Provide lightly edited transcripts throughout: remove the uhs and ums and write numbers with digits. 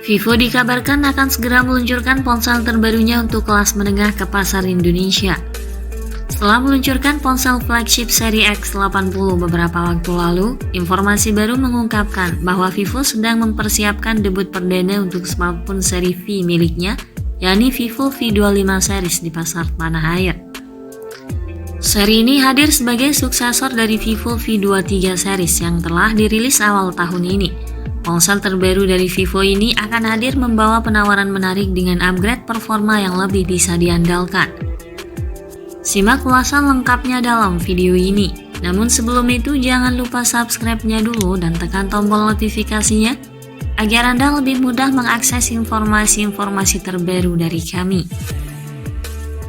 Vivo dikabarkan akan segera meluncurkan ponsel terbarunya untuk kelas menengah ke pasar Indonesia. Setelah meluncurkan ponsel flagship seri X80 beberapa waktu lalu, informasi baru mengungkapkan bahwa Vivo sedang mempersiapkan debut perdana untuk smartphone seri V miliknya, yakni Vivo V25 series di pasar tanah air. Seri ini hadir sebagai suksesor dari Vivo V23 series yang telah dirilis awal tahun ini. Ponsel terbaru dari Vivo ini akan hadir membawa penawaran menarik dengan upgrade performa yang lebih bisa diandalkan. Simak ulasan lengkapnya dalam video ini. Namun sebelum itu jangan lupa subscribe-nya dulu dan tekan tombol notifikasinya agar Anda lebih mudah mengakses informasi-informasi terbaru dari kami.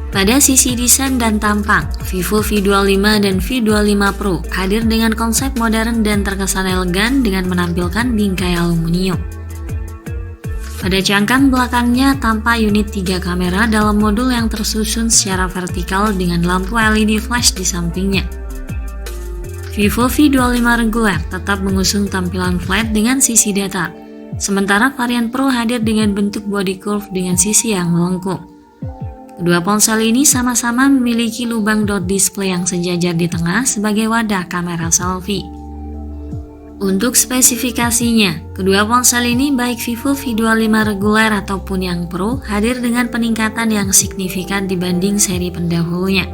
Pada sisi desain dan tampang, Vivo V25 dan V25 Pro hadir dengan konsep modern dan terkesan elegan dengan menampilkan bingkai aluminium. Pada cangkang belakangnya tampak unit 3 kamera dalam modul yang tersusun secara vertikal dengan lampu LED flash di sampingnya. Vivo V25 reguler tetap mengusung tampilan flat dengan sisi datar, sementara varian Pro hadir dengan bentuk body curve dengan sisi yang melengkung. Kedua ponsel ini sama-sama memiliki lubang dot display yang sejajar di tengah sebagai wadah kamera selfie. Untuk spesifikasinya, kedua ponsel ini baik Vivo V25 reguler ataupun yang Pro hadir dengan peningkatan yang signifikan dibanding seri pendahulunya.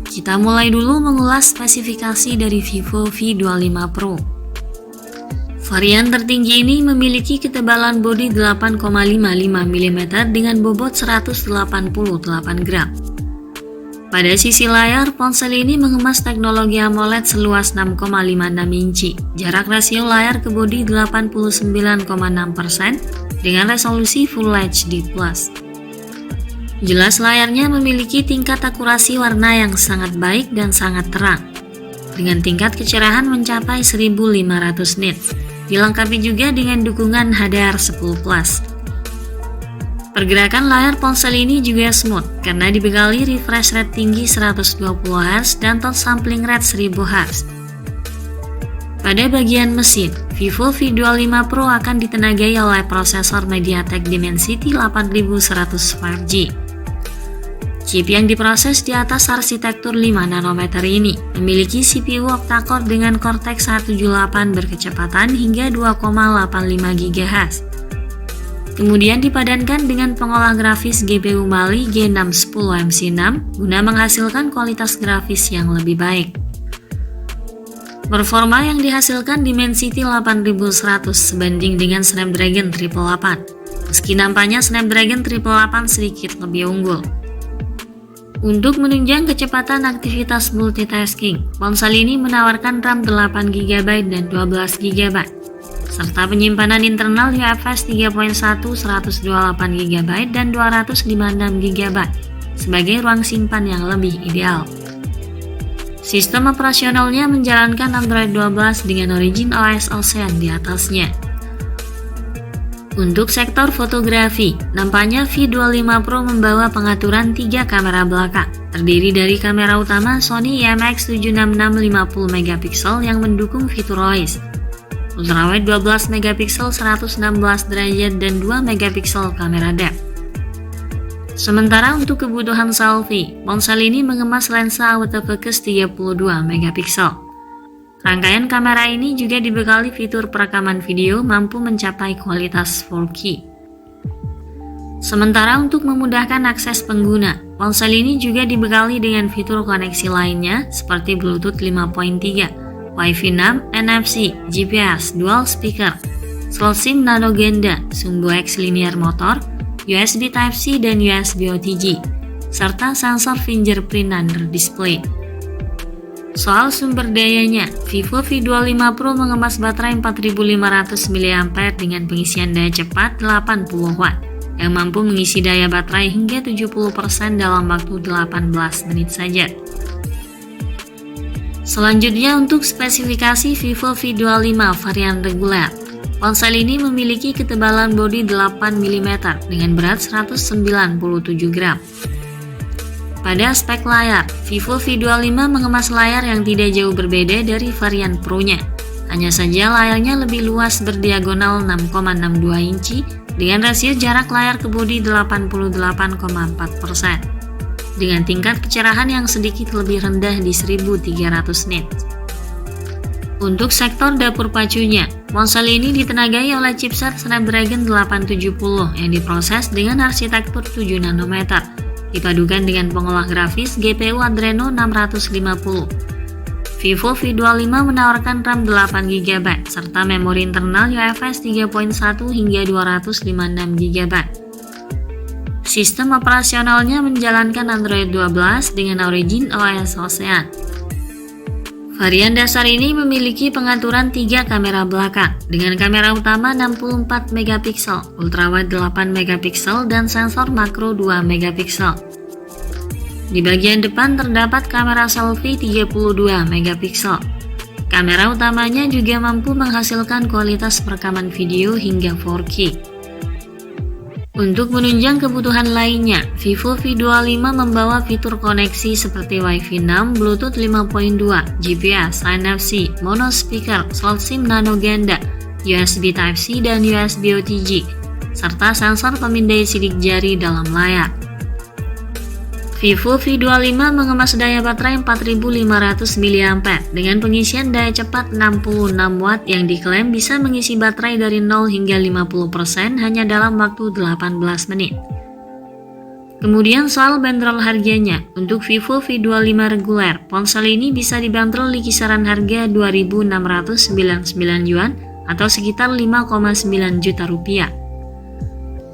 Kita mulai dulu mengulas spesifikasi dari Vivo V25 Pro. Varian tertinggi ini memiliki ketebalan bodi 8,55 mm dengan bobot 188 gram. Pada sisi layar, ponsel ini mengemas teknologi AMOLED seluas 6,56 inci. Jarak rasio layar ke bodi 89,6% dengan resolusi Full HD+. Jelas layarnya memiliki tingkat akurasi warna yang sangat baik dan sangat terang, dengan tingkat kecerahan mencapai 1500 nits. Dilengkapi juga dengan dukungan HDR10+. Pergerakan layar ponsel ini juga smooth karena dibekali refresh rate tinggi 120Hz dan touch sampling rate 1000Hz. Pada bagian mesin, Vivo V25 Pro akan ditenagai oleh prosesor MediaTek Dimensity 8100 5G. Chip yang diproses di atas arsitektur 5 nanometer ini memiliki CPU octa-core dengan Cortex A78 berkecepatan hingga 2,85 GHz. Kemudian dipadankan dengan pengolah grafis GPU Mali G610 MC6 guna menghasilkan kualitas grafis yang lebih baik. Performa yang dihasilkan Dimensity 8100 sebanding dengan Snapdragon 888, meski nampaknya Snapdragon 888 sedikit lebih unggul. Untuk menunjang kecepatan aktivitas multitasking, ponsel ini menawarkan RAM 8GB dan 12GB, serta penyimpanan internal UFS 3.1 128GB dan 256GB sebagai ruang simpan yang lebih ideal. Sistem operasionalnya menjalankan Android 12 dengan Origin OS Ocean di atasnya. Untuk sektor fotografi, nampaknya V25 Pro membawa pengaturan 3 kamera belakang, terdiri dari kamera utama Sony IMX766 50MP yang mendukung fitur OIS, ultrawide 12MP 116 derajat dan 2MP kamera depth. Sementara untuk kebutuhan selfie, ponsel ini mengemas lensa autofocus 32MP. Rangkaian kamera ini juga dibekali fitur perekaman video mampu mencapai kualitas 4K. Sementara untuk memudahkan akses pengguna, ponsel ini juga dibekali dengan fitur koneksi lainnya seperti Bluetooth 5.3, Wi-Fi 6, NFC, GPS, dual speaker, slot SIM nano ganda, sumbu X linear motor, USB Type-C dan USB OTG, serta sensor fingerprint under display. Soal sumber dayanya, Vivo V25 Pro mengemas baterai 4500 mAh dengan pengisian daya cepat 80W yang mampu mengisi daya baterai hingga 70% dalam waktu 18 menit saja. Selanjutnya untuk spesifikasi Vivo V25 varian reguler. Ponsel ini memiliki ketebalan bodi 8 mm dengan berat 197 gram. Pada spek layar, Vivo V25 mengemas layar yang tidak jauh berbeda dari varian Pro-nya. Hanya saja layarnya lebih luas berdiagonal 6,62 inci dengan rasio jarak layar ke bodi 88,4%. Dengan tingkat kecerahan yang sedikit lebih rendah di 1300 nits. Untuk sektor dapur pacunya, ponsel ini ditenagai oleh chipset Snapdragon 870 yang diproses dengan arsitektur 7 nanometer, dipadukan dengan pengolah grafis GPU Adreno 650. Vivo V25 menawarkan RAM 8GB serta memori internal UFS 3.1 hingga 256 GB. Sistem operasionalnya menjalankan Android 12 dengan Origin OS Ocean. Varian dasar ini memiliki pengaturan 3 kamera belakang dengan kamera utama 64 MP, ultrawide 8 MP, dan sensor makro 2 MP. Di bagian depan terdapat kamera selfie 32 MP. Kamera utamanya juga mampu menghasilkan kualitas perekaman video hingga 4K. Untuk menunjang kebutuhan lainnya, Vivo V25 membawa fitur koneksi seperti Wi-Fi 6, Bluetooth 5.2, GPS, NFC, mono speaker, slot SIM nano ganda, USB Type-C dan USB OTG, serta sensor pemindai sidik jari dalam layar. Vivo V25 mengemas daya baterai 4500 mAh dengan pengisian daya cepat 66 Watt yang diklaim bisa mengisi baterai dari 0 hingga 50% hanya dalam waktu 18 menit. Kemudian soal bandrol harganya, untuk Vivo V25 reguler, ponsel ini bisa dibanderol di kisaran harga 2.699 yuan atau sekitar 5,9 juta rupiah.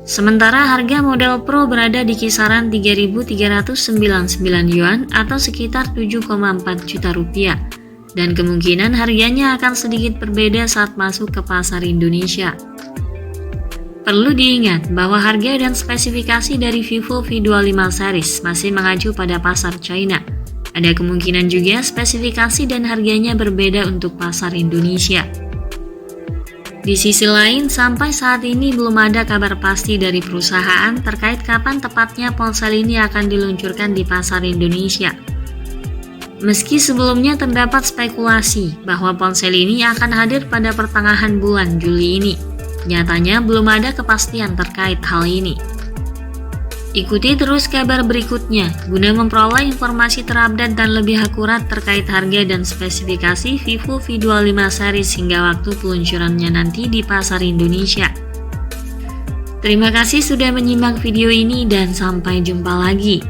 Sementara harga model Pro berada di kisaran 3.399 yuan atau sekitar 7,4 juta rupiah. Dan kemungkinan harganya akan sedikit berbeda saat masuk ke pasar Indonesia. Perlu diingat bahwa harga dan spesifikasi dari Vivo V25 series masih mengacu pada pasar China. Ada kemungkinan juga spesifikasi dan harganya berbeda untuk pasar Indonesia. Di sisi lain, sampai saat ini belum ada kabar pasti dari perusahaan terkait kapan tepatnya ponsel ini akan diluncurkan di pasar Indonesia. Meski sebelumnya terdapat spekulasi bahwa ponsel ini akan hadir pada pertengahan bulan Juli ini, nyatanya belum ada kepastian terkait hal ini. Ikuti terus kabar berikutnya guna memperoleh informasi terupdate dan lebih akurat terkait harga dan spesifikasi Vivo V25 series hingga waktu peluncurannya nanti di pasar Indonesia. Terima kasih sudah menyimak video ini dan sampai jumpa lagi.